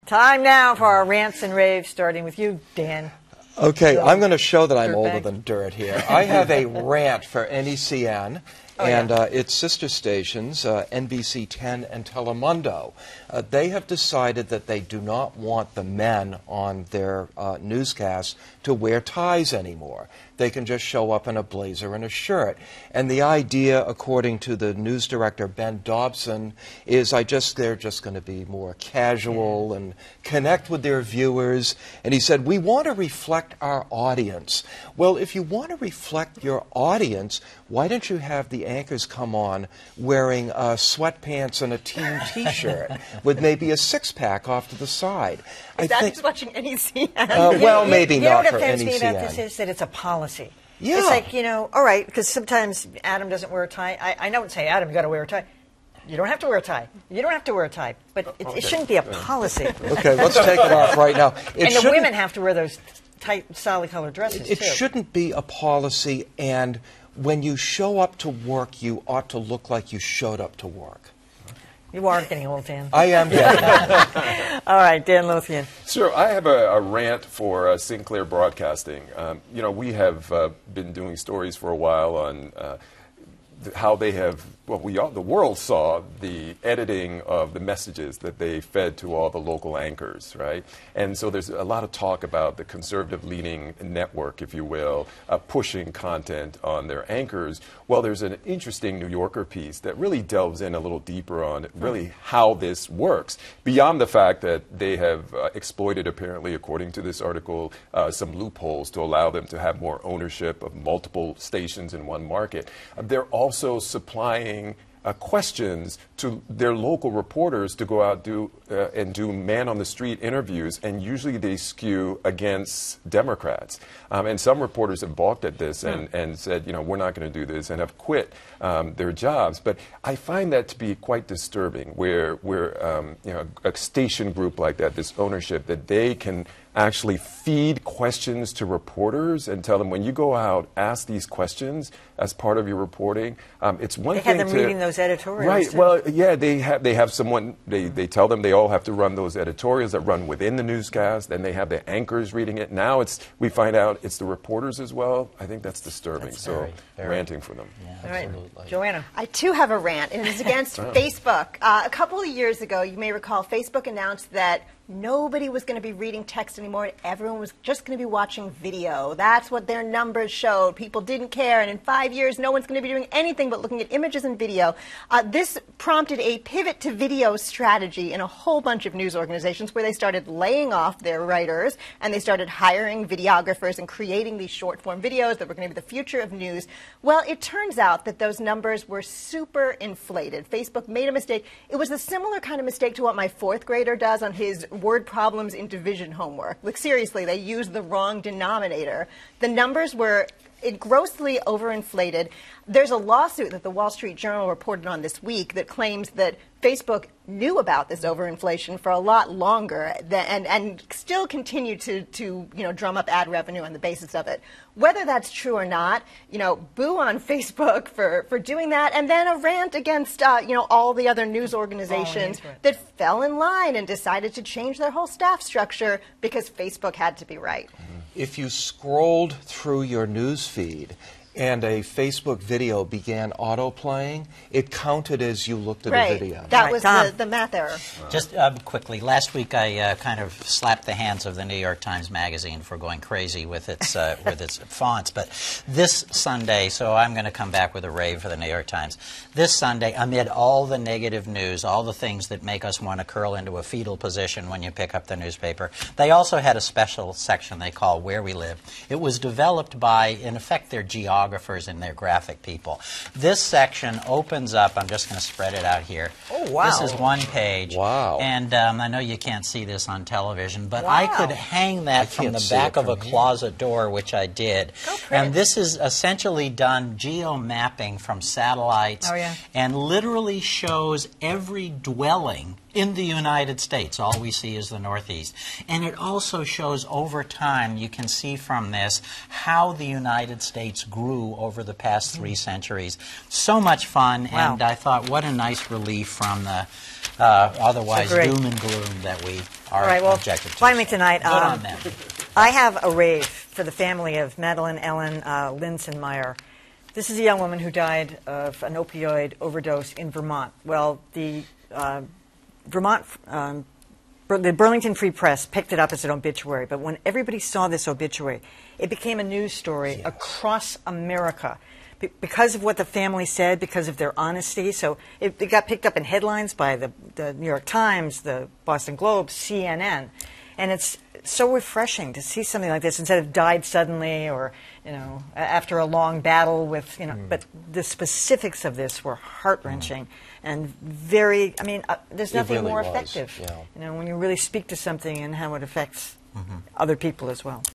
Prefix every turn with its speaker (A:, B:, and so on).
A: Time now for our rants and raves, starting with you, Dan.
B: Okay, I'm going to show that I'm older than dirt here. I have a rant for NECN and its sister stations, NBC 10 and Telemundo. They have decided that they do not want the men on their newscasts to wear ties anymore. They can just show up in a blazer and a shirt. And the idea, according to the news director, Ben Dobson, is they're just going to be more casual and connect with their viewers. And he said, we want to reflect our audience. Well, if you want to reflect your audience, why don't you have the anchors come on wearing sweatpants and a team T-shirt with maybe a six-pack off to the side?
C: Is that just watching NECN?
B: Well, maybe not for NECN.
A: You know what offends me about this is that it's a policy.
B: Yeah.
A: It's like, all right, because sometimes Adam doesn't wear a tie. I don't say, Adam, you got to wear a tie. You don't have to wear a tie. You don't have to wear a tie. But it shouldn't be a policy.
B: Okay, let's take it off right now.
A: And the women have to wear those tight, solid colored dresses,
B: It
A: too.
B: shouldn't be a policy, and when you show up to work, you ought to look like you showed up to work.
A: You are getting old, Dan.
B: I am getting old.
A: All right, Dan Lothian.
D: Sure. I have a rant for Sinclair Broadcasting. We have been doing stories for a while on how they have, the world saw the editing of the messages that they fed to all the local anchors, right? And so there's a lot of talk about the conservative-leaning network, if you will, pushing content on their anchors. Well, there's an interesting New Yorker piece that really delves in a little deeper on really how this works, beyond the fact that they have exploited, apparently, according to this article, some loopholes to allow them to have more ownership of multiple stations in one market. They're also supplying questions to their local reporters to go out and do man-on-the-street interviews, and usually they skew against Democrats. And some reporters have balked at this and said, we're not going to do this, and have quit their jobs. But I find that to be quite disturbing, where a station group like that, this ownership, that they can actually feed questions to reporters and tell them, when you go out, ask these questions as part of your reporting. It's one thing
A: They had them reading those editorials.
D: Right.
A: Too.
D: Well, yeah, they have someone, they tell them they all have to run those editorials that run within the newscast, then they have the anchors reading it. Now we find out it's the reporters as well. I think that's disturbing.
B: Very.
D: Ranting for them.
B: Yeah,
A: all right.
B: absolutely.
A: Joanna.
C: I, too, have a rant, and it is against Facebook. A couple of years ago, you may recall, Facebook announced that nobody was going to be reading text anymore. Everyone was just going to be watching video. That's what their numbers showed. People didn't care, and in 5 years, no one's going to be doing anything but looking at images and video. This prompted a pivot to video strategy in a whole bunch of news organizations, where they started laying off their writers, and they started hiring videographers and creating these short-form videos that were going to be the future of news. Well, it turns out that those numbers were super inflated. Facebook made a mistake. It was a similar kind of mistake to what my fourth grader does on his word problems in division homework. Like, seriously, they used the wrong denominator. The numbers were grossly overinflated. There's a lawsuit that the Wall Street Journal reported on this week that claims that Facebook knew about this overinflation for a lot longer and still continued to drum up ad revenue on the basis of it. Whether that's true or not, boo on Facebook for doing that, and then a rant against all the other news organizations that fell in line and decided to change their whole staff structure because Facebook had to be right.
B: If you scrolled through your news feed and a Facebook video began auto-playing, it counted as you looked at a video.
C: That was the math error.
E: Just quickly, last week I kind of slapped the hands of the New York Times Magazine for going crazy with its fonts. But this Sunday, so I'm going to come back with a rave for the New York Times. This Sunday, amid all the negative news, all the things that make us want to curl into a fetal position when you pick up the newspaper, they also had a special section they call Where We Live. It was developed by, in effect, their geographers and their graphic people. This section opens up. I'm just going to spread it out here.
A: Oh, wow.
E: This is one page.
B: Wow.
E: And I know you can't see this on television, but I could hang that from the back of a closet door, which I did. And this is essentially done geo-mapping from satellites and literally shows every dwelling in the United States. All we see is the Northeast. And it also shows over time, you can see from this, how the United States grew over the past 3 centuries. So much fun, and I thought, what a nice relief from the otherwise doom and gloom that we are objected to.
A: Finally tonight,
E: good on them.
A: I have a rave for the family of Madeline Ellen Linsenmeyer. This is a young woman who died of an opioid overdose in Vermont. Well, the the Burlington Free Press picked it up as an obituary, but when everybody saw this obituary, it became a news story across America because of what the family said, because of their honesty. So it got picked up in headlines by the New York Times, the Boston Globe, CNN, and it's so refreshing to see something like this instead of died suddenly or, you know, after a long battle with, you know, but the specifics of this were heart-wrenching and very, I mean, there's nothing
B: really
A: more
B: was,
A: effective,
B: yeah.
A: you know, when you really speak to something and how it affects other people as well.